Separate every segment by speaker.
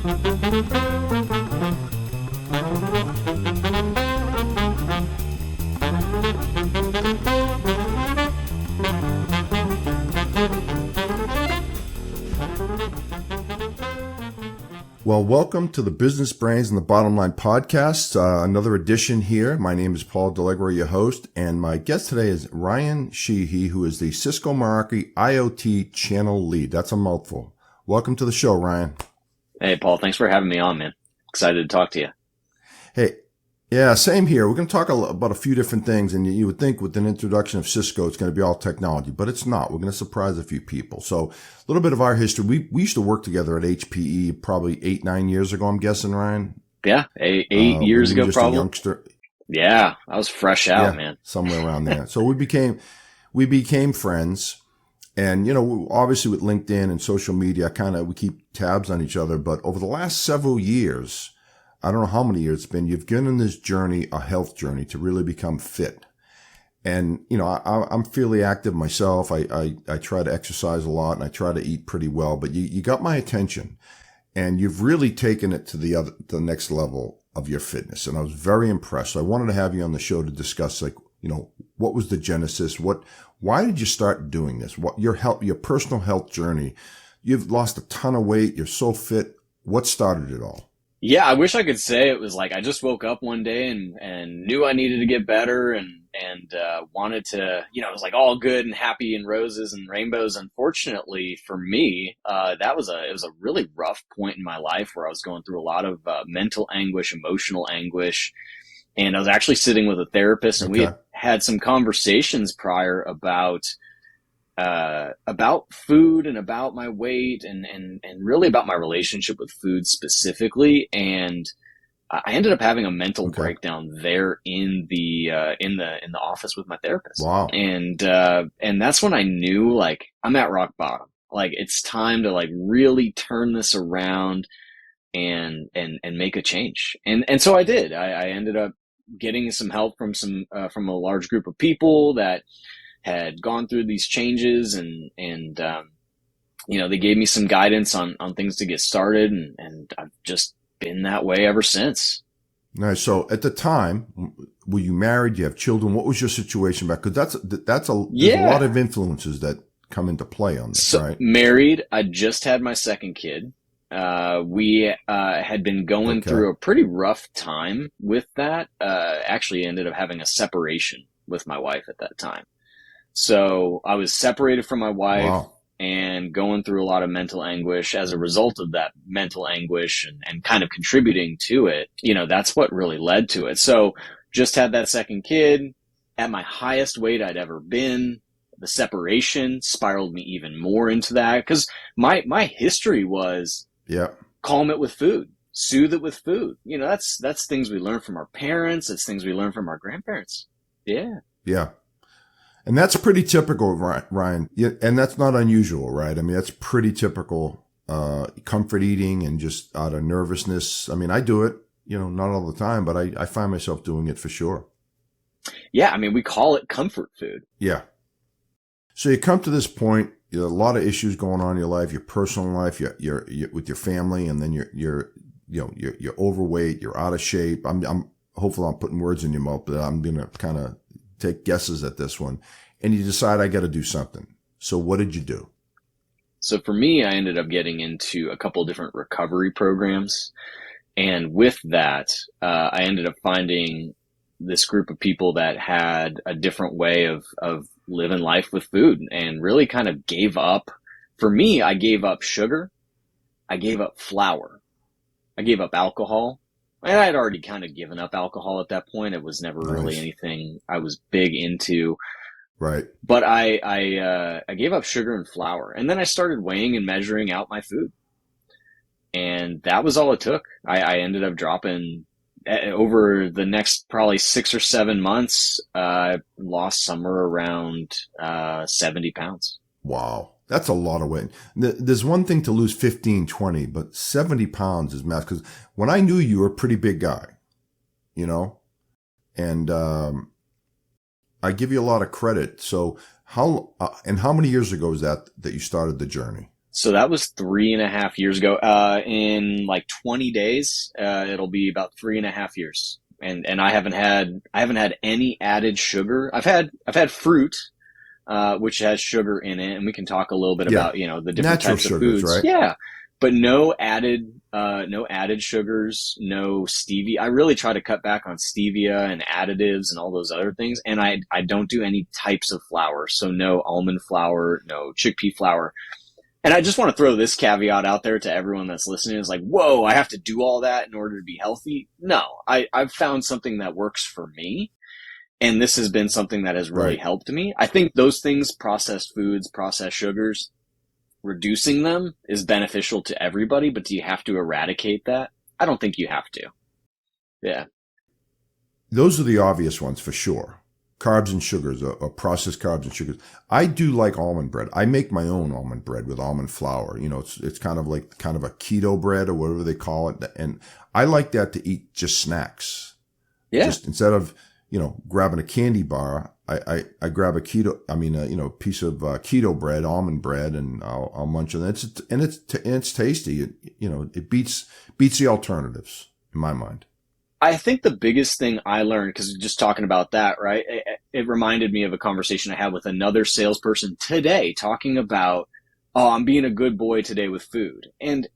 Speaker 1: Well, welcome to the Business Brains and the Bottom Line podcast. Another edition here. My name is Paul Delegro, your host, and my guest today is Ryan Sheehy, who is the Cisco Meraki IoT channel lead. That's a mouthful. Welcome to the show, Ryan.
Speaker 2: Hey, Paul. Thanks for having me on, man. Excited to talk to you.
Speaker 1: Hey, yeah, same here. We're going to talk about a few different things, and you would think with an introduction of Cisco, it's going to be all technology, but it's not. We're going to surprise a few people. So a little bit of our history. We used to work together at HPE probably 8-9 years ago, I'm guessing, Ryan?
Speaker 2: Yeah, eight years ago,
Speaker 1: just
Speaker 2: probably.
Speaker 1: A youngster.
Speaker 2: Yeah, I was fresh out, man.
Speaker 1: Somewhere around there. So we became friends. And, you know, obviously with LinkedIn and social media, we keep tabs on each other. But over the last several years, I don't know how many years it's been, you've given in this journey, a health journey to really become fit. And, you know, I'm fairly active myself. I try to exercise a lot and I try to eat pretty well, but you got my attention and you've really taken it to the next level of your fitness. And I was very impressed. So I wanted to have you on the show to discuss, like, you know, what was the genesis? Why did you start doing this? What your personal health journey? You've lost a ton of weight. You're so fit. What started it all?
Speaker 2: Yeah, I wish I could say it was like I just woke up one day and knew I needed to get better and wanted to, you know, it was like all good and happy and roses and rainbows. Unfortunately for me, it was a really rough point in my life where I was going through a lot of mental anguish, emotional anguish. And I was actually sitting with a therapist and we had some conversations prior about food and about my weight and really about my relationship with food specifically. And I ended up having a mental breakdown there in the office with my therapist.
Speaker 1: Wow.
Speaker 2: And that's when I knew, like, I'm at rock bottom. Like, it's time to, like, really turn this around and make a change. And so I did. I ended up getting some help from from a large group of people that had gone through these changes and you know, they gave me some guidance on things to get started and I've just been that way ever since.
Speaker 1: Nice. So at the time, were you married? Do you have children? What was your situation back? Because there's a lot of influences that come into play on this, right?
Speaker 2: Married. I just had my second kid. We had been going through a pretty rough time with that. Actually ended up having a separation with my wife at that time. So I was separated from my wife and going through a lot of mental anguish as a result of that mental anguish and kind of contributing to it. You know, that's what really led to it. So just had that second kid at my highest weight I'd ever been. The separation spiraled me even more into that because my history was calm it with food, soothe it with food. You know, that's things we learn from our parents. It's things we learn from our grandparents. Yeah.
Speaker 1: Yeah. And that's pretty typical, Ryan. And that's not unusual, right? I mean, that's pretty typical, comfort eating and just out of nervousness. I mean, I do it, you know, not all the time, but I find myself doing it for sure.
Speaker 2: Yeah. I mean, we call it comfort food.
Speaker 1: Yeah. So you come to this point, you know, a lot of issues going on in your life, your personal life, you're with your family, and then you're overweight, you're out of shape. Hopefully I'm putting words in your mouth, but I'm going to kind of take guesses at this one, and you decide I got to do something. So what did you do?
Speaker 2: So for me, I ended up getting into a couple of different recovery programs. And with that, I ended up finding this group of people that had a different way of living life with food and really kind of gave up. For me, I gave up sugar. I gave up flour. I gave up alcohol. And I had already kind of given up alcohol at that point. It was never really anything I was big into.
Speaker 1: Right.
Speaker 2: But I gave up sugar and flour. And then I started weighing and measuring out my food. And that was all it took. I ended up dropping over the next probably 6 or 7 months. I lost somewhere around 70 pounds.
Speaker 1: Wow. That's a lot of weight. There's one thing to lose 15, 20, but 70 pounds is massive. Because when I knew you were a pretty big guy, you know, and I give you a lot of credit. So how many years ago was that you started the journey?
Speaker 2: So that was 3.5 years ago. In like 20 days, it'll be about 3.5 years. And I haven't had any added sugar. I've had fruit, which has sugar in it, and we can talk a little bit
Speaker 1: Yeah.
Speaker 2: about, the different
Speaker 1: Natural
Speaker 2: types of
Speaker 1: sugars,
Speaker 2: foods.
Speaker 1: right?
Speaker 2: Yeah. But no added sugars, no stevia. I really try to cut back on stevia and additives and all those other things. And I don't do any types of flour. So no almond flour, no chickpea flour. And I just want to throw this caveat out there to everyone that's listening. Is like, whoa, I have to do all that in order to be healthy. No, I've found something that works for me. And this has been something that has really helped me. I think those things, processed foods, processed sugars, reducing them is beneficial to everybody, but do you have to eradicate that? I don't think you have to. Yeah.
Speaker 1: Those are the obvious ones for sure. Carbs and sugars, or processed carbs and sugars. I do like almond bread. I make my own almond bread with almond flour. It's kind of a keto bread or whatever they call it. And I like that to eat just snacks.
Speaker 2: Yeah.
Speaker 1: Just instead of, grabbing a candy bar, I grab a piece of keto bread, almond bread, and I'll munch on it. It's tasty. It beats the alternatives in my mind.
Speaker 2: I think the biggest thing I learned, because just talking about that, right? It reminded me of a conversation I had with another salesperson today, talking about, oh, I'm being a good boy today with food, and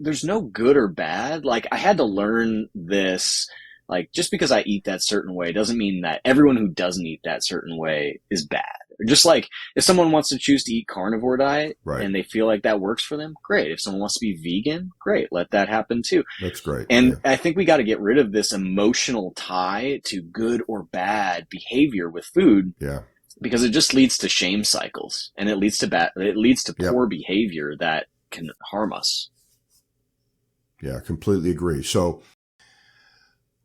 Speaker 2: there's no good or bad. Like, I had to learn this. Like, just because I eat that certain way doesn't mean that everyone who doesn't eat that certain way is bad. Just like if someone wants to choose to eat carnivore diet and they feel like that works for them, great. If someone wants to be vegan, great. Let that happen too.
Speaker 1: That's great.
Speaker 2: And I think we got to get rid of this emotional tie to good or bad behavior with food.
Speaker 1: Yeah.
Speaker 2: Because it just leads to shame cycles, and it leads to poor behavior that can harm us.
Speaker 1: Yeah, completely agree. So,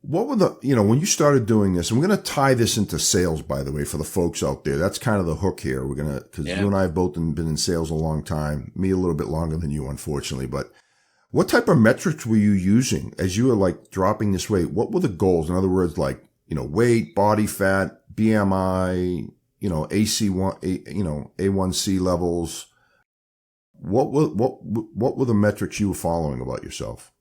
Speaker 1: what were when you started doing this, and we're going to tie this into sales, by the way, for the folks out there. That's kind of the hook here. Because you and I have both been in sales a long time, me a little bit longer than you, unfortunately. But what type of metrics were you using as you were like dropping this weight? What were the goals? In other words, like, weight, body fat, BMI, AC1, A1C levels. What were the metrics you were following about yourself?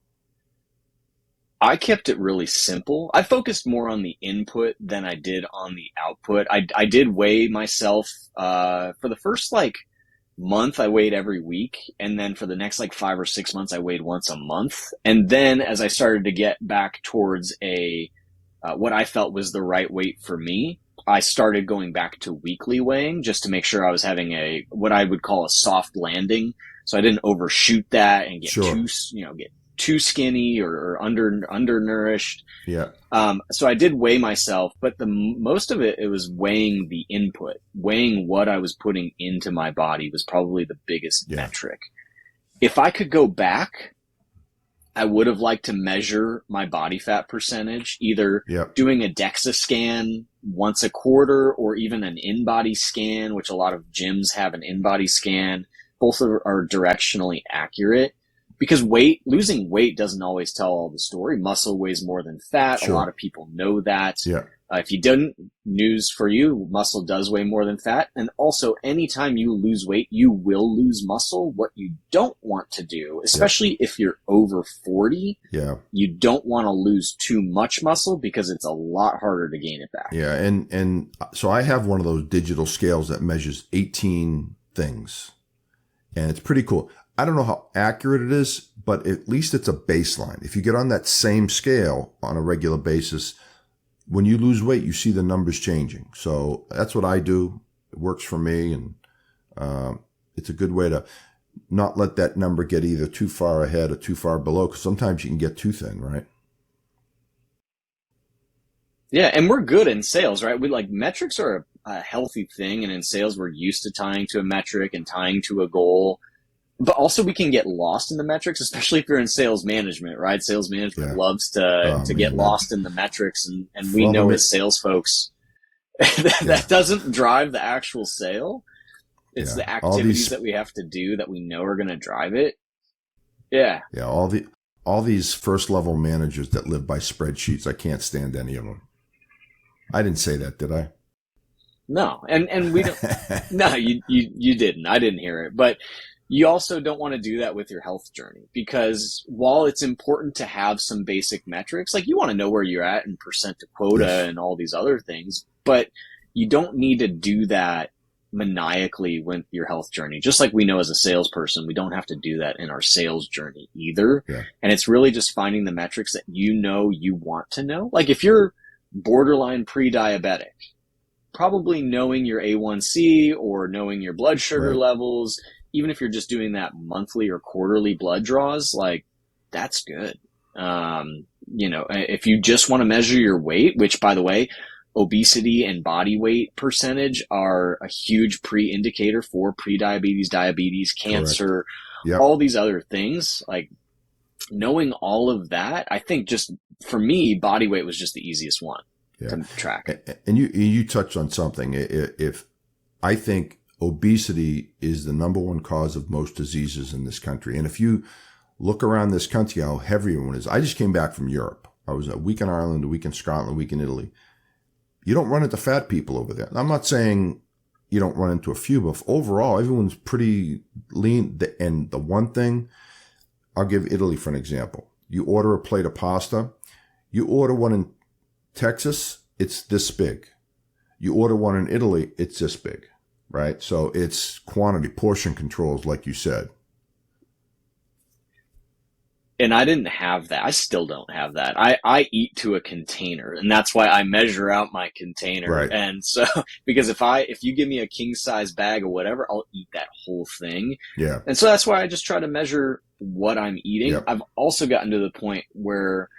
Speaker 2: I kept it really simple. I focused more on the input than I did on the output. I did weigh myself, for the first month, I weighed every week. And then for the next 5 or 6 months, I weighed once a month. And then as I started to get back towards what I felt was the right weight for me, I started going back to weekly weighing just to make sure I was having what I would call a soft landing. So I didn't overshoot that and get too skinny or undernourished.
Speaker 1: Yeah.
Speaker 2: So I did weigh myself, but most of it was weighing the input. Weighing what I was putting into my body was probably the biggest metric. If I could go back, I would have liked to measure my body fat percentage, either doing a DEXA scan once a quarter or even an in-body scan, which a lot of gyms have an in-body scan. Both are directionally accurate. Because losing weight doesn't always tell all the story. Muscle weighs more than fat.
Speaker 1: Sure.
Speaker 2: A lot of people know that.
Speaker 1: Yeah.
Speaker 2: If you didn't, news for you, muscle does weigh more than fat. And also, anytime you lose weight, you will lose muscle. What you don't want to do, especially if you're over 40, you don't want to lose too much muscle because it's a lot harder to gain it back.
Speaker 1: Yeah. And so I have one of those digital scales that measures 18 things. And it's pretty cool. I don't know how accurate it is, but at least it's a baseline. If you get on that same scale on a regular basis, when you lose weight, you see the numbers changing. So that's what I do. It works for me. And it's a good way to not let that number get either too far ahead or too far below, because sometimes you can get too thin, right?
Speaker 2: Yeah, and we're good in sales, right? Metrics are a healthy thing, and in sales, we're used to tying to a metric and tying to a goal. But also we can get lost in the metrics, especially if you're in sales management, right? Sales management loves to get lost in the metrics. And we know as sales folks that doesn't drive the actual sale. It's the activities that we have to do that we know are going to drive it. Yeah.
Speaker 1: Yeah. All these first level managers that live by spreadsheets, I can't stand any of them. I didn't say that, did I?
Speaker 2: No. And we don't, no, you didn't. I didn't hear it. But you also don't want to do that with your health journey, because while it's important to have some basic metrics, like you want to know where you're at in percent to quota
Speaker 1: Yes.
Speaker 2: and all these other things, but you don't need to do that maniacally with your health journey. Just like we know as a salesperson, we don't have to do that in our sales journey either.
Speaker 1: Yeah.
Speaker 2: And it's really just finding the metrics that you want to know. Like if you're borderline pre-diabetic, probably knowing your A1C or knowing your blood sugar
Speaker 1: Right.
Speaker 2: levels, even if you're just doing that monthly or quarterly blood draws, like that's good. If you just want to measure your weight, which by the way, obesity and body weight percentage are a huge pre-indicator for prediabetes, diabetes, cancer,
Speaker 1: Yep.
Speaker 2: all these other things, like knowing all of that, I think just for me, body weight was just the easiest one to track.
Speaker 1: And you touched on something. If I think obesity is the number one cause of most diseases in this country, and if you look around this country, how heavy everyone is. I just came back from Europe. I was a week in Ireland, a week in Scotland, a week in Italy. You don't run into fat people over there. I'm not saying you don't run into a few, but overall, everyone's pretty lean. And the one thing, I'll give Italy for an example. You order a plate of pasta. You order one in Texas, it's this big. You order one in Italy, it's this big, right? So it's quantity, portion controls, like you said.
Speaker 2: And I didn't have that. I still don't have that. I eat to a container, and that's why I measure out my container.
Speaker 1: Right.
Speaker 2: And so, because if you give me a king size bag or whatever, I'll eat that whole thing.
Speaker 1: Yeah.
Speaker 2: And so that's why I just try to measure what I'm eating.
Speaker 1: Yep.
Speaker 2: I've also gotten to the point where,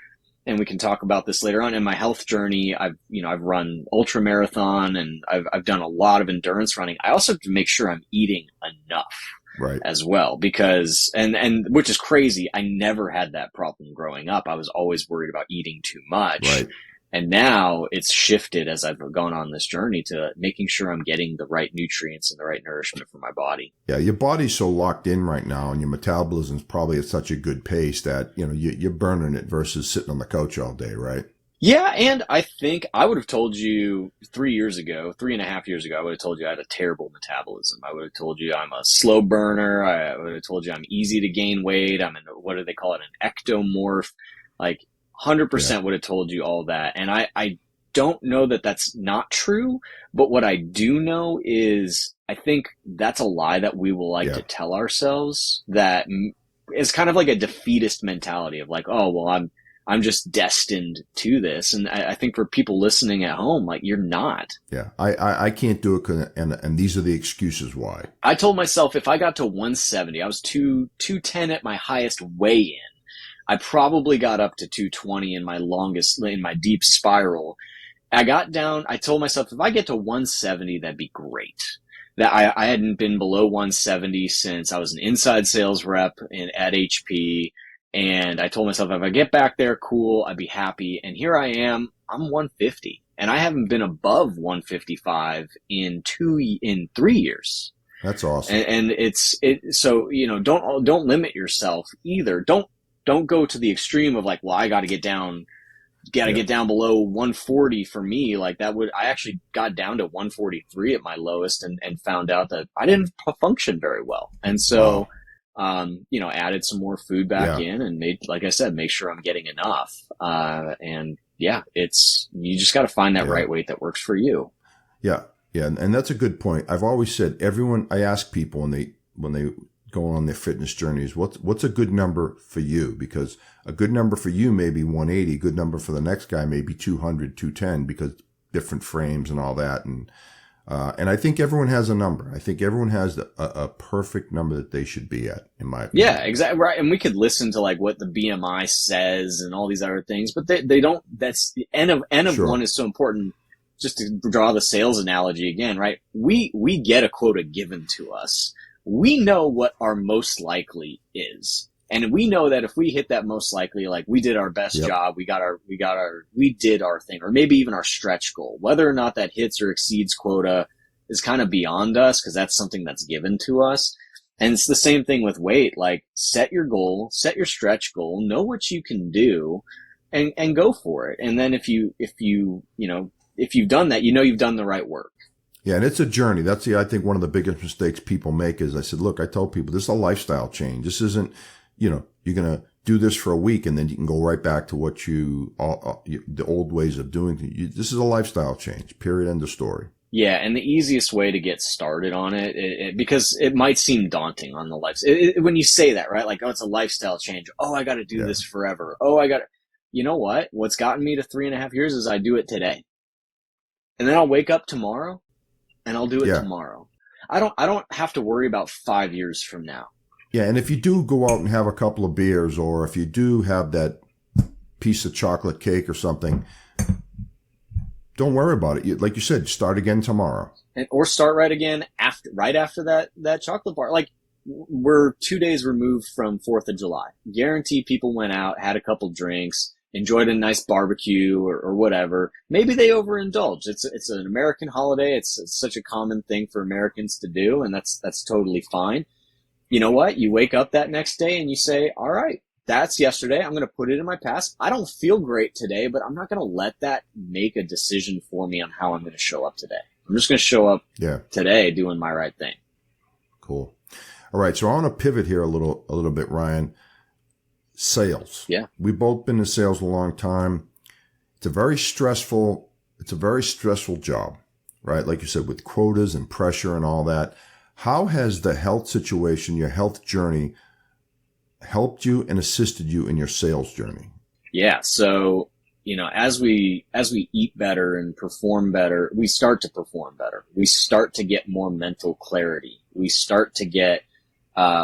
Speaker 2: and we can talk about this later on in my health journey, I've run ultra marathon and I've done a lot of endurance running. I also have to make sure I'm eating enough.
Speaker 1: Right.
Speaker 2: As well, because, and which is crazy. I never had that problem growing up. I was always worried about eating too much.
Speaker 1: Right.
Speaker 2: And now it's shifted as I've gone on this journey to making sure I'm getting the right nutrients and the right nourishment for my body.
Speaker 1: Yeah. Your body's so locked in right now and your metabolism's probably at such a good pace that, you're burning it versus sitting on the couch all day, right?
Speaker 2: Yeah, and I think I would have told you 3.5 years ago, I would have told you I had a terrible metabolism. I would have told you I'm a slow burner. I would have told you I'm easy to gain weight. I'm what do they call it? An ectomorph. Like 100% would have told you all that. And I don't know that that's not true, but what I do know is I think that's a lie that we will like to tell ourselves, that is kind of like a defeatist mentality of like, oh, well, I'm just destined to this. And I think for people listening at home, like, you're not.
Speaker 1: Yeah. I can't do it. And these are the excuses why.
Speaker 2: I told myself if I got to 170, I was 210 at my highest weigh in. I probably got up to 220 in my deep spiral. I told myself if I get to 170, that'd be great. That I hadn't been below 170 since I was an inside sales rep at HP. And I told myself, if I get back there, cool, I'd be happy. And here I am, I'm 150. And I haven't been above 155 in 3 years.
Speaker 1: That's awesome.
Speaker 2: And so, don't limit yourself either. Don't go to the extreme of like, well, I got to get down below 140 for me. Like I actually got down to 143 at my lowest and found out that I didn't function very well. And so, added some more food back in and make sure I'm getting enough. You just got to find that right weight that works for you.
Speaker 1: Yeah. Yeah. And that's a good point. I've always said I ask people when they go on their fitness journeys, what's a good number for you? Because a good number for you may be 180, a good number for the next guy may be 200, 210, because different frames and all that. And I think everyone has a number. I think everyone has a perfect number that they should be at, in my opinion.
Speaker 2: Yeah, exactly. Right. And we could listen to like what the BMI says and all these other things, but they don't, that's the N of
Speaker 1: Sure.
Speaker 2: one is so important. Just to draw the sales analogy again, right? We get a quota given to us. We know what our most likely is. And we know that if we hit that most likely, like we did our best job, we did our thing, or maybe even our stretch goal. Whether or not that hits or exceeds quota is kind of beyond us, because that's something that's given to us. And it's the same thing with weight. Like, set your goal, set your stretch goal, know what you can do, and go for it. And then if you've done that, you've done the right work.
Speaker 1: Yeah, and it's a journey. That's I think one of the biggest mistakes people make is I said, look, I told people this is a lifestyle change. This isn't, you're going to do this for a week and then you can go right back to what the old ways of doing things. This is a lifestyle change, period, end of story.
Speaker 2: Yeah, and the easiest way to get started on it, because it might seem daunting on the life. When you say that, right? Like, oh, it's a lifestyle change. Oh, I got to do this forever. Oh, you know what? What's gotten me to 3.5 years is I do it today. And then I'll wake up tomorrow and I'll do it tomorrow. I don't have to worry about 5 years from now.
Speaker 1: Yeah. And if you do go out and have a couple of beers, or if you do have that piece of chocolate cake or something, don't worry about it. Like you said, start again tomorrow.
Speaker 2: Or start right after that chocolate bar. Like, we're 2 days removed from 4th of July. Guarantee people went out, had a couple drinks, enjoyed a nice barbecue or whatever. Maybe they overindulged. It's an American holiday. It's such a common thing for Americans to do, and that's totally fine. You know what? You wake up that next day and you say, all right, that's yesterday. I'm going to put it in my past. I don't feel great today, but I'm not going to let that make a decision for me on how I'm going to show up today. I'm just going to show up today doing my right thing.
Speaker 1: Cool. All right. So I want to pivot here a little bit, Ryan. Sales.
Speaker 2: Yeah.
Speaker 1: We've both been in sales a long time. It's a very stressful job, right? Like you said, with quotas and pressure and all that. How has the health situation, your health journey, helped you and assisted you in your sales journey?
Speaker 2: Yeah. So, as we eat better and perform better, we start to perform better. We start to get more mental clarity. We start to get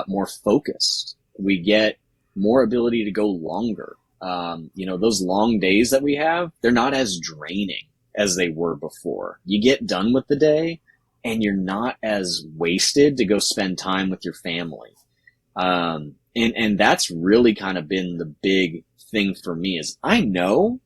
Speaker 2: more focused. We get more ability to go longer. Those long days that we have, they're not as draining as they were before. You get done with the day and you're not as wasted to go spend time with your family. And that's really kind of been the big thing for me is I know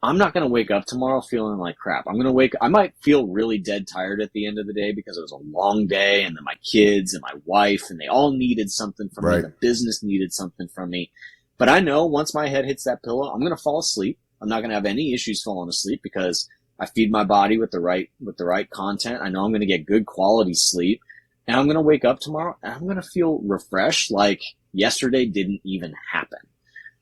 Speaker 2: I'm not going to wake up tomorrow feeling like crap. I might feel really dead tired at the end of the day because it was a long day, and then my kids and my wife, and they all needed something from me. The business needed something from me. But I know once my head hits that pillow, I'm going to fall asleep. I'm not going to have any issues falling asleep because I feed my body with the right content. I know I'm going to get good quality sleep, and I'm going to wake up tomorrow and I'm going to feel refreshed like yesterday didn't even happen.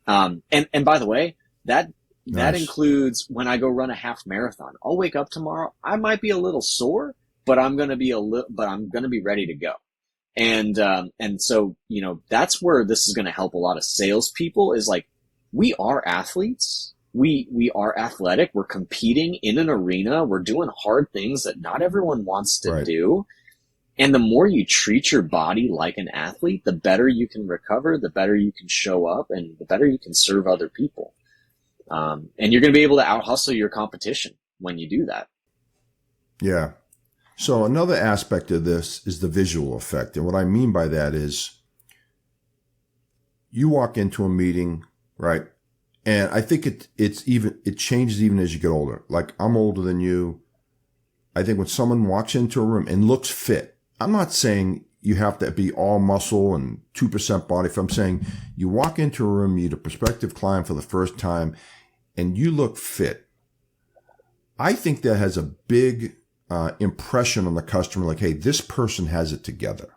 Speaker 2: And by the way, that includes when I go run a half marathon. I'll wake up tomorrow. I might be a little sore, but I'm going to be ready to go. And so, that's where this is going to help a lot of salespeople is like, we are athletes. We are athletic. We're competing in an arena. We're doing hard things that not everyone wants to do. And the more you treat your body like an athlete, the better you can recover, the better you can show up, and the better you can serve other people. And you're going to be able to out-hustle your competition when you do that.
Speaker 1: Yeah. So another aspect of this is the visual effect. And what I mean by that is you walk into a meeting, right? And I think it changes even as you get older. Like, I'm older than you. I think when someone walks into a room and looks fit, I'm not saying you have to be all muscle and 2% body fat. I'm saying you walk into a room, you meet a prospective client for the first time, and you look fit. I think that has a big impression on the customer, like, hey, this person has it together.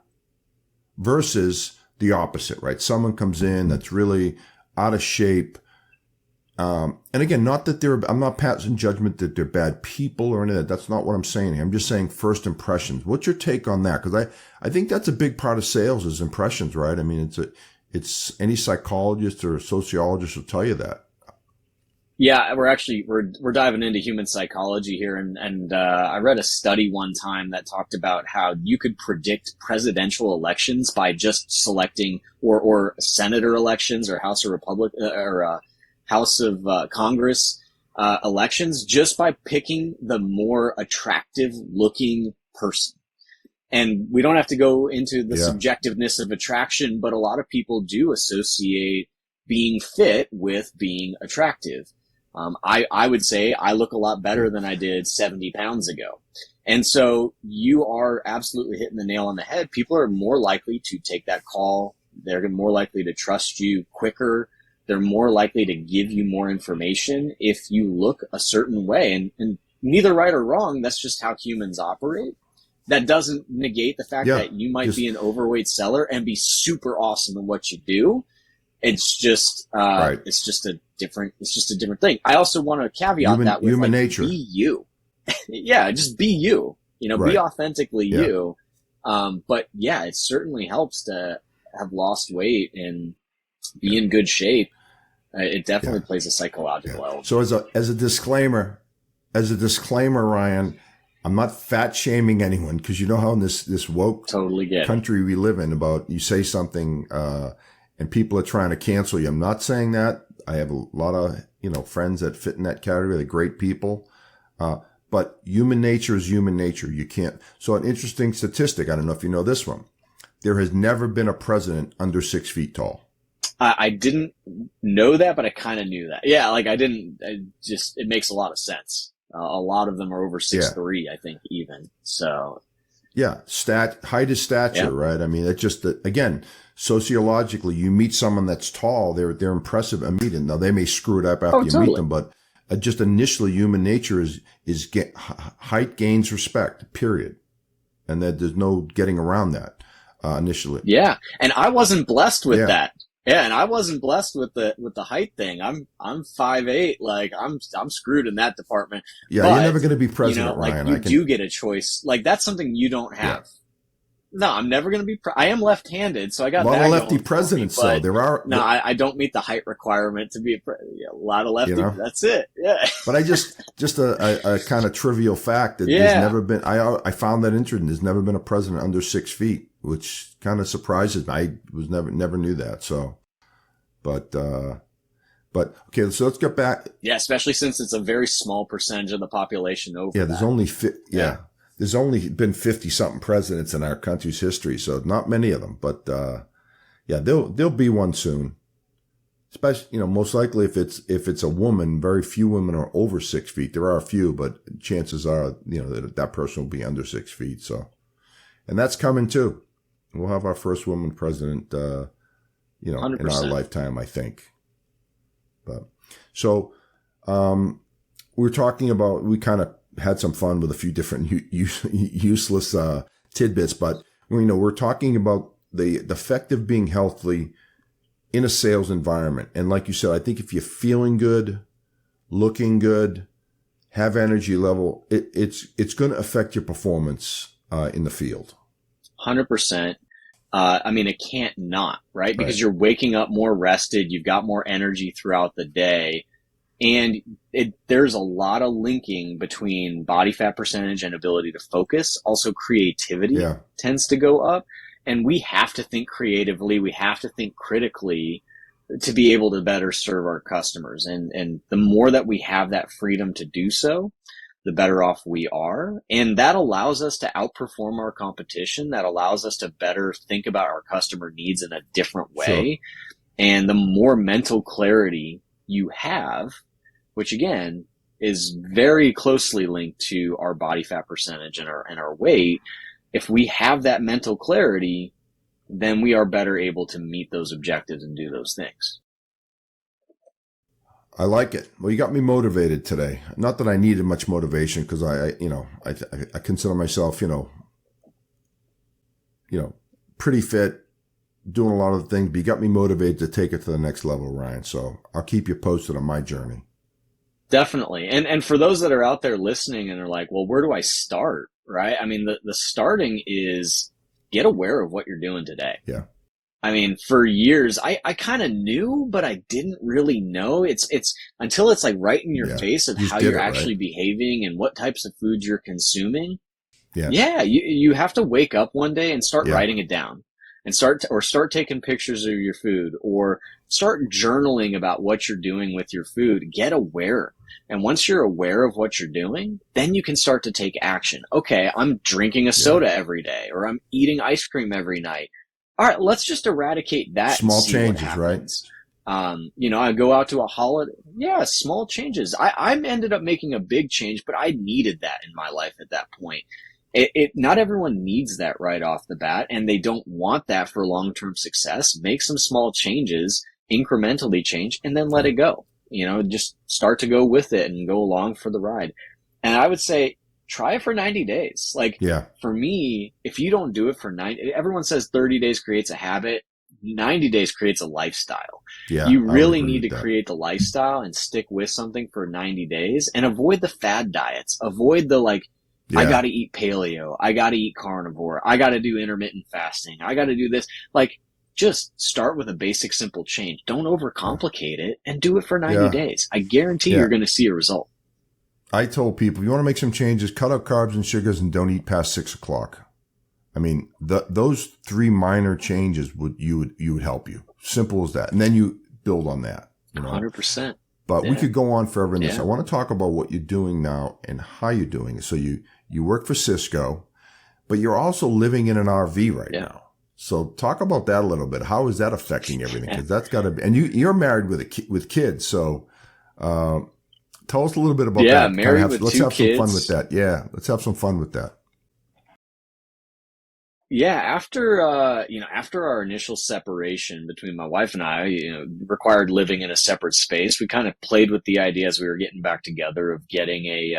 Speaker 1: Versus the opposite, right? Someone comes in that's really out of shape. And again, not that I'm not passing judgment that they're bad people or anything. That's not what I'm saying here. I'm just saying first impressions. What's your take on that? Because I think that's a big part of sales is impressions, right? I mean, it's any psychologist or sociologist will tell you that.
Speaker 2: Yeah, we're diving into human psychology here, and I read a study one time that talked about how you could predict presidential elections by just selecting or senator elections or House of House of Congress elections just by picking the more attractive looking person. And we don't have to go into the subjectiveness of attraction, but a lot of people do associate being fit with being attractive. I would say I look a lot better than I did 70 pounds ago. And so you are absolutely hitting the nail on the head. People are more likely to take that call. They're more likely to trust you quicker. They're more likely to give you more information if you look a certain way. And neither right or wrong. That's just how humans operate. That doesn't negate the fact that you might be an overweight seller and be super awesome in what you do. It's just, it's just a different thing. I also want to caveat that with
Speaker 1: human nature.
Speaker 2: Be you. Yeah, just be you. Be authentically you. But yeah, it certainly helps to have lost weight and be in good shape. It definitely plays a psychological element.
Speaker 1: So as a disclaimer, Ryan, I'm not fat shaming anyone, because you know how in this woke country we live in, about you say something and people are trying to cancel you. I'm not saying that. I have a lot of friends that fit in that category. They're great people, but human nature is human nature. You can't. So an interesting statistic. I don't know if you know this one. There has never been a president under 6 feet tall.
Speaker 2: I didn't know that, but I kind of knew that. Yeah, it makes a lot of sense. A lot of them are over 6'3", I think, even. So.
Speaker 1: Yeah. Height is stature, right? I mean, it's just that, again, sociologically, you meet someone that's tall, they're impressive immediately. Now, they may screw it up after you meet them, but just initially, human nature is height gains respect, period. And that there's no getting around that, initially.
Speaker 2: Yeah. And I wasn't blessed with that. Yeah, and I wasn't blessed with the height thing. I'm 5'8". Like I'm screwed in that department.
Speaker 1: Yeah,
Speaker 2: but,
Speaker 1: you're never going to be president, Ryan.
Speaker 2: You do get a choice. Like that's something you don't have. Yeah. No, I'm never going to be. I am left-handed, so I got. A lot
Speaker 1: of lefty presidents, though. There are.
Speaker 2: No, I don't meet the height requirement to be a lot of lefty. That's it. Yeah.
Speaker 1: But I just a kind of trivial fact that there's never been. I found that interesting. There's never been a president under 6 feet, which kind of surprises me. I was never knew that. So, but okay. So let's get back.
Speaker 2: Yeah, especially since it's a very small percentage of the population over.
Speaker 1: Yeah, there's only there's only been 50 something presidents in our country's history, so not many of them. But there'll be one soon. Especially, most likely if it's a woman, very few women are over 6 feet. There are a few, but chances are, that person will be under 6 feet. So, and that's coming too. We'll have our first woman president, 100%. In our lifetime, I think. But so, we kind of had some fun with a few different useless tidbits, but we're talking about the effect of being healthy in a sales environment. And like you said, I think if you're feeling good, looking good, have energy level, it's going to affect your performance in the field.
Speaker 2: 100%. It can't not, right? Because you're waking up more rested, you've got more energy throughout the day. And there's a lot of linking between body fat percentage and ability to focus. Also, creativity tends to go up. And we have to think creatively. We have to think critically to be able to better serve our customers. And the more that we have that freedom to do so, the better off we are. And that allows us to outperform our competition. That allows us to better think about our customer needs in a different way. Sure. And the more mental clarity you have, which again is very closely linked to our body fat percentage and our weight, if we have that mental clarity, then we are better able to meet those objectives and do those things.
Speaker 1: I like it. Well, you got me motivated today. Not that I needed much motivation, because I consider myself, pretty fit, doing a lot of the things, but you got me motivated to take it to the next level, Ryan. So I'll keep you posted on my journey.
Speaker 2: Definitely. And for those that are out there listening and are like, well, where do I start? Right? I mean, the starting is get aware of what you're doing today.
Speaker 1: Yeah.
Speaker 2: I mean, for years, I kind of knew, but I didn't really know. It's until it's like right in your face of how you're actually behaving and what types of foods you're consuming. Yeah. Yeah. You have to wake up one day and start writing it down and start taking pictures of your food, or start journaling about what you're doing with your food. Get aware. And once you're aware of what you're doing, then you can start to take action. Okay, I'm drinking a soda every day, or I'm eating ice cream every night. All right, let's just eradicate that.
Speaker 1: Small changes, right?
Speaker 2: I go out to a holiday. Yeah, small changes. I ended up making a big change, but I needed that in my life at that point. Not everyone needs that right off the bat, and they don't want that for long-term success. Make some small changes, incrementally change, and then let it go. Just start to go with it and go along for the ride. And I would say try it for 90 days. Like
Speaker 1: Yeah.
Speaker 2: for me, if you don't do it for 90, everyone says 30 days creates a habit. 90 days creates a lifestyle.
Speaker 1: Yeah.
Speaker 2: You
Speaker 1: I would
Speaker 2: really
Speaker 1: agree
Speaker 2: need to
Speaker 1: with that.
Speaker 2: create the lifestyle and stick with something for 90 days and avoid the fad diets. Avoid the like, I
Speaker 1: Yeah.
Speaker 2: got to eat paleo. I got to eat carnivore. I got to do intermittent fasting. I got to do this. Like, just start with a basic, simple change. Don't overcomplicate it and do it for 90
Speaker 1: Yeah.
Speaker 2: days. I guarantee
Speaker 1: Yeah.
Speaker 2: you're going to see a result.
Speaker 1: I told people, if you want to make some changes, cut out carbs and sugars and don't eat past 6 o'clock. I mean, those 3 minor changes would help you. Simple as that. And then you build on that,
Speaker 2: 100%.
Speaker 1: But we
Speaker 2: Yeah.
Speaker 1: could go on forever in this.
Speaker 2: Yeah.
Speaker 1: I want to talk about what you're doing now and how you're doing it. So you work for Cisco, but you're also living in an RV right
Speaker 2: Yeah.
Speaker 1: now. So talk about that a little bit. How is that affecting everything? Because that's got to be, and you're married with kids. So, tell us a little bit about that.
Speaker 2: Yeah, married with
Speaker 1: let's
Speaker 2: 2
Speaker 1: have
Speaker 2: kids.
Speaker 1: some fun with that. Yeah. Let's have some fun with that.
Speaker 2: Yeah, after after our initial separation between my wife and I, required living in a separate space, we kind of played with the idea as we were getting back together of getting an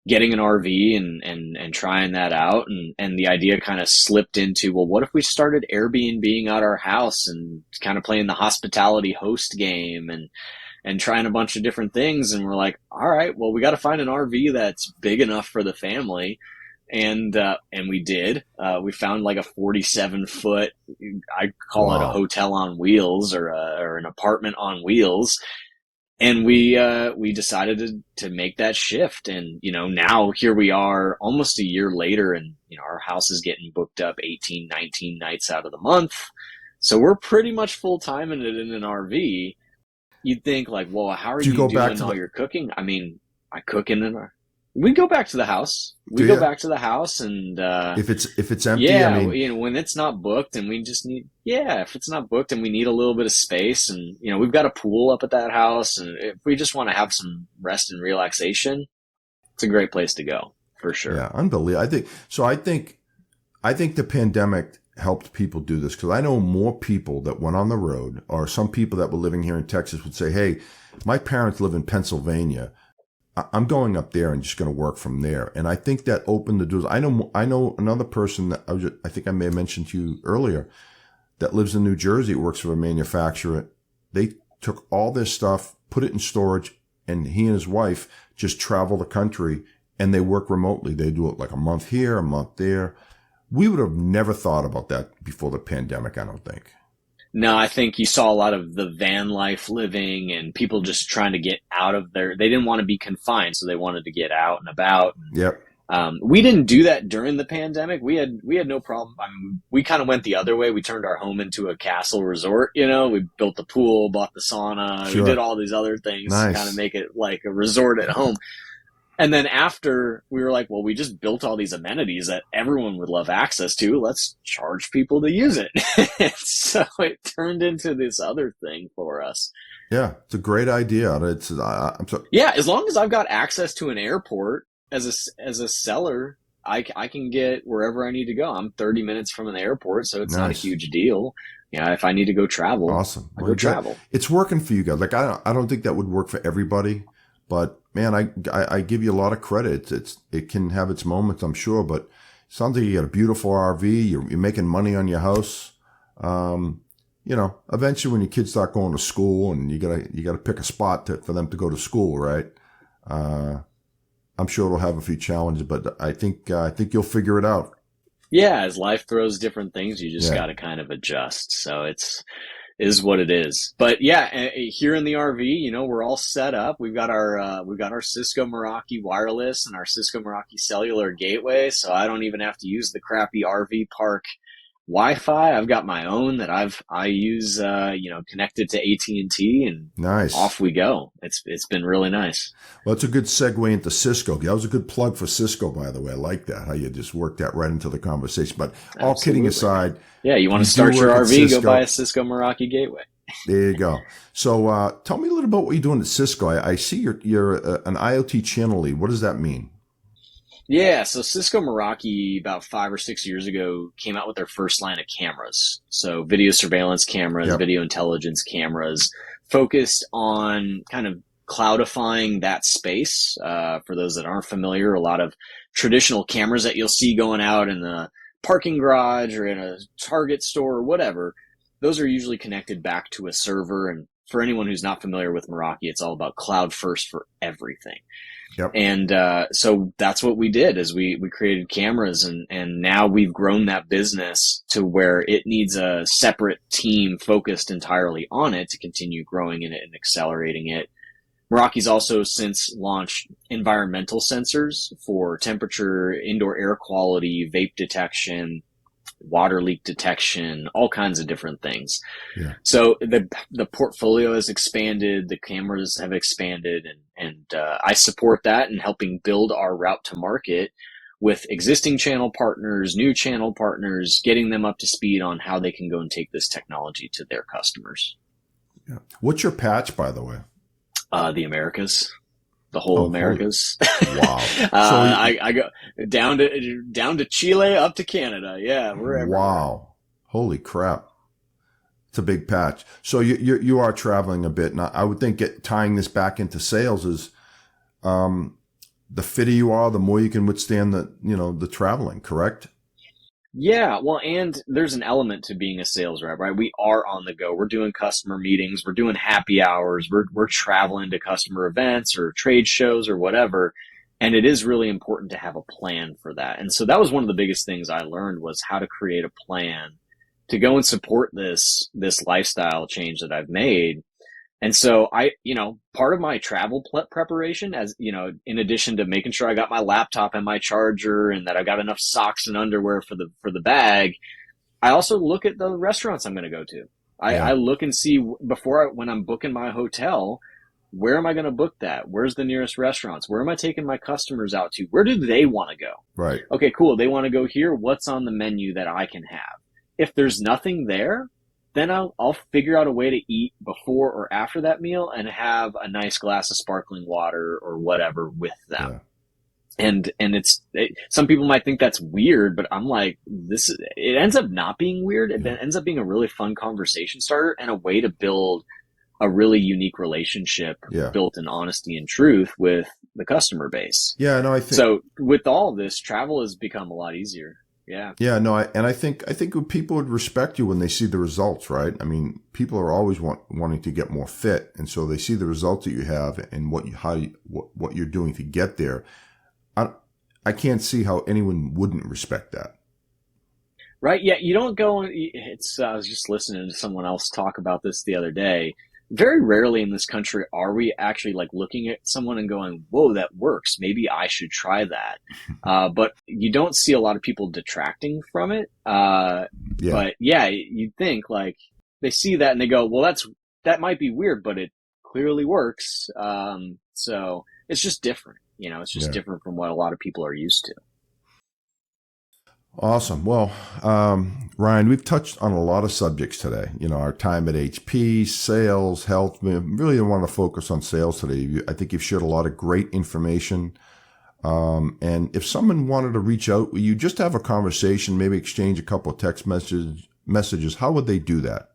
Speaker 2: RV and trying that out, and the idea kind of slipped into, well, what if we started Airbnb-ing out our house and kind of playing the hospitality host game and trying a bunch of different things, and we're like, all right, well, we got to find an RV that's big enough for the family. And we did. We found like a 47-foot, I call it a hotel on wheels or an apartment on wheels. And we decided to make that shift. And, now here we are almost a year later, and, our house is getting booked up 18, 19 nights out of the month. So we're pretty much full time in an RV. You'd think like, well, how are you doing all your cooking? I mean, I cook in an RV. We go back to the house. We go back to the house, and
Speaker 1: if it's empty,
Speaker 2: yeah,
Speaker 1: I mean,
Speaker 2: when it's not booked, and we just need, if it's not booked, and we need a little bit of space, and we've got a pool up at that house, and if we just want to have some rest and relaxation, it's a great place to go for sure.
Speaker 1: Yeah, unbelievable. I think the pandemic helped people do this, because I know more people that went on the road, or some people that were living here in Texas would say, "Hey, my parents live in Pennsylvania. I'm going up there and just going to work from there." And I think that opened the doors. I know another person that I think I may have mentioned to you earlier that lives in New Jersey, works for a manufacturer. They took all this stuff, put it in storage, and he and his wife just travel the country, and they work remotely. They do it like a month here, a month there. We would have never thought about that before the pandemic, I don't think.
Speaker 2: No, I think you saw a lot of the van life living and people just trying to get out of they didn't want to be confined, so they wanted to get out and about.
Speaker 1: Yep.
Speaker 2: We didn't do that during the pandemic. We had no problem. I mean, we kind of went the other way. We turned our home into a castle resort. We built the pool, bought the sauna.
Speaker 1: Sure.
Speaker 2: We did all these other things
Speaker 1: Nice.
Speaker 2: to kind of make it like a resort at home. And then after, we were like, well, we just built all these amenities that everyone would love access to. Let's charge people to use it. So it turned into this other thing for us.
Speaker 1: Yeah, it's a great idea.
Speaker 2: Yeah, as long as I've got access to an airport as a seller, I can get wherever I need to go. I'm 30 minutes from an airport, so it's not a huge deal. If I need to go travel,
Speaker 1: awesome.
Speaker 2: I go travel.
Speaker 1: It's working for you guys. Like I don't think that would work for everybody. But man, I give you a lot of credit. It can have its moments, I'm sure, but it sounds like you got a beautiful RV. You're making money on your house. Eventually when your kids start going to school, and you gotta pick a spot for them to go to school, right? I'm sure it'll have a few challenges, but I think you'll figure it out.
Speaker 2: Yeah, as life throws different things, you just got to kind of adjust. So is what it is. But yeah, here in the RV, we're all set up. We've got our Cisco Meraki wireless and our Cisco Meraki cellular gateway, so I don't even have to use the crappy RV park Wi-Fi. I've got my own that I use, connected to AT&T, and
Speaker 1: nice.
Speaker 2: Off we go. It's been really nice.
Speaker 1: Well, it's a good segue into Cisco. That was a good plug for Cisco, by the way. I like that, how you just worked that right into the conversation. But all kidding aside.
Speaker 2: Yeah, you want to start your RV, go buy a Cisco Meraki gateway.
Speaker 1: There you go. So tell me a little about what you're doing at Cisco. I see you're an IoT channel lead. What does that mean?
Speaker 2: Yeah, so Cisco Meraki about 5 or 6 years ago came out with their first line of cameras. So video surveillance cameras, video intelligence cameras, focused on kind of cloudifying that space. For those that aren't familiar, a lot of traditional cameras that you'll see going out in the parking garage or in a Target store or whatever, those are usually connected back to a server. And for anyone who's not familiar with Meraki, it's all about cloud first for everything.
Speaker 1: Yep.
Speaker 2: And so that's what we did is we created cameras, and now we've grown that business to where it needs a separate team focused entirely on it to continue growing in it and accelerating it. Meraki's also since launched environmental sensors for temperature, indoor air quality, vape detection, water leak detection, all kinds of different things.
Speaker 1: Yeah.
Speaker 2: So the portfolio has expanded, the cameras have expanded, and I support that in helping build our route to market with existing channel partners, new channel partners, getting them up to speed on how they can go and take this technology to their customers.
Speaker 1: Yeah. What's your patch, by the way?
Speaker 2: The Americas. The whole Americas.
Speaker 1: Wow.
Speaker 2: I go down to Chile, up to Canada. Yeah, we're everywhere.
Speaker 1: Wow. Holy crap. It's a big patch. So you are traveling a bit. And I would think tying this back into sales is, the fitter you are, the more you can withstand the traveling, correct?
Speaker 2: Yeah, well, and there's an element to being a sales rep, right? We are on the go. We're doing customer meetings. We're doing happy hours. We're traveling to customer events or trade shows or whatever. And it is really important to have a plan for that. And so that was one of the biggest things I learned was how to create a plan to go and support this lifestyle change that I've made. And so part of my travel preparation, as in addition to making sure I got my laptop and my charger and that I got enough socks and underwear for the bag, I also look at the restaurants I'm going to go to. I look and see when I'm booking my hotel, where am I going to book that? Where's the nearest restaurants? Where am I taking my customers out to? Where do they want to go?
Speaker 1: Right.
Speaker 2: Okay, cool. They want to go here. What's on the menu that I can have? If there's nothing there, then I'll figure out a way to eat before or after that meal and have a nice glass of sparkling water or whatever with them. Yeah. And some people might think that's weird, but I'm like, it ends up not being weird. It ends up being a really fun conversation starter and a way to build a really unique relationship built in honesty and truth with the customer base.
Speaker 1: Yeah, no, I think
Speaker 2: so. With all this, travel has become a lot easier. Yeah.
Speaker 1: Yeah, no, I think people would respect you when they see the results, right? I mean, people are always wanting to get more fit, and so they see the results that you have and what you're doing to get there. I can't see how anyone wouldn't respect that.
Speaker 2: Right? Yeah, you don't go. I was just listening to someone else talk about this the other day. Very rarely in this country are we actually like looking at someone and going, whoa, that works. Maybe I should try that. But you don't see a lot of people detracting from it. But yeah, you'd think like they see that and they go, well, that might be weird, but it clearly works. So it's just different. It's just different from what a lot of people are used to.
Speaker 1: Awesome. Well, Ryan, we've touched on a lot of subjects today. Our time at HP, sales, health. We really want to focus on sales today. I think you've shared a lot of great information. And if someone wanted to reach out with you, just have a conversation, maybe exchange a couple of text messages, how would they do that?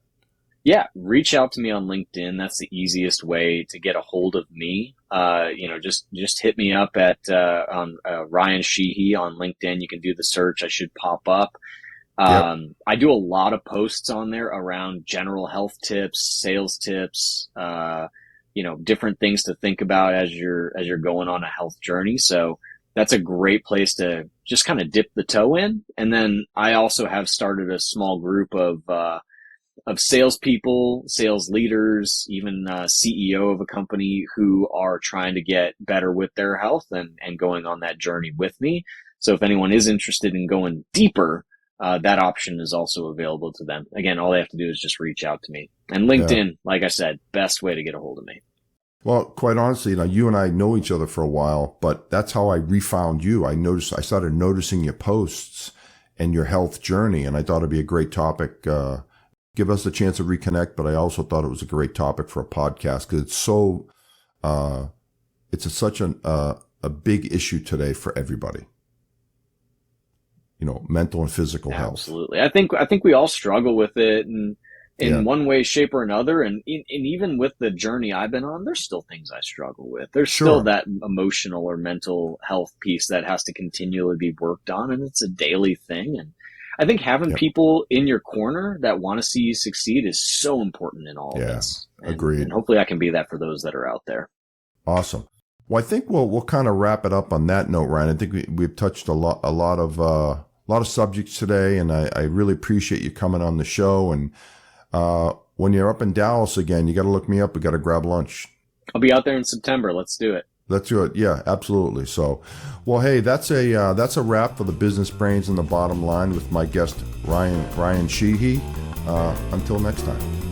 Speaker 2: Yeah, reach out to me on LinkedIn. That's the easiest way to get a hold of me. Just hit me up at on Ryan Sheehy on LinkedIn. You can do the search. I should pop up. I do a lot of posts on there around general health tips, sales tips, different things to think about as you're going on a health journey. So that's a great place to just kind of dip the toe in. And then I also have started a small group of salespeople, sales leaders, even CEO of a company who are trying to get better with their health and going on that journey with me. So if anyone is interested in going deeper, that option is also available to them. Again, all they have to do is just reach out to me. And LinkedIn, like I said, best way to get a hold of me.
Speaker 1: Well, quite honestly, you and I know each other for a while, but that's how I refound you. I started noticing your posts and your health journey, and I thought it'd be a great topic. Give us a chance to reconnect, but I also thought it was a great topic for a podcast because it's such a big issue today for everybody. Mental and physical health.
Speaker 2: Absolutely. I think we all struggle with it, and in one way, shape, or another. And even with the journey I've been on, there's still things I struggle with. There's still that emotional or mental health piece that has to continually be worked on. And it's a daily thing. And I think having people in your corner that want to see you succeed is so important in all of this.
Speaker 1: Agreed.
Speaker 2: And hopefully I can be that for those that are out there.
Speaker 1: Awesome. Well, I think we'll kind of wrap it up on that note, Ryan. I think we've touched a lot of subjects today, and I really appreciate you coming on the show. And when you're up in Dallas again, you got to look me up. We got to grab lunch.
Speaker 2: I'll be out there in September. Let's do it.
Speaker 1: Let's do it. Yeah, absolutely. So, well, hey, that's a wrap for the Business Brains and the Bottom Line with my guest Ryan Sheehy. Until next time.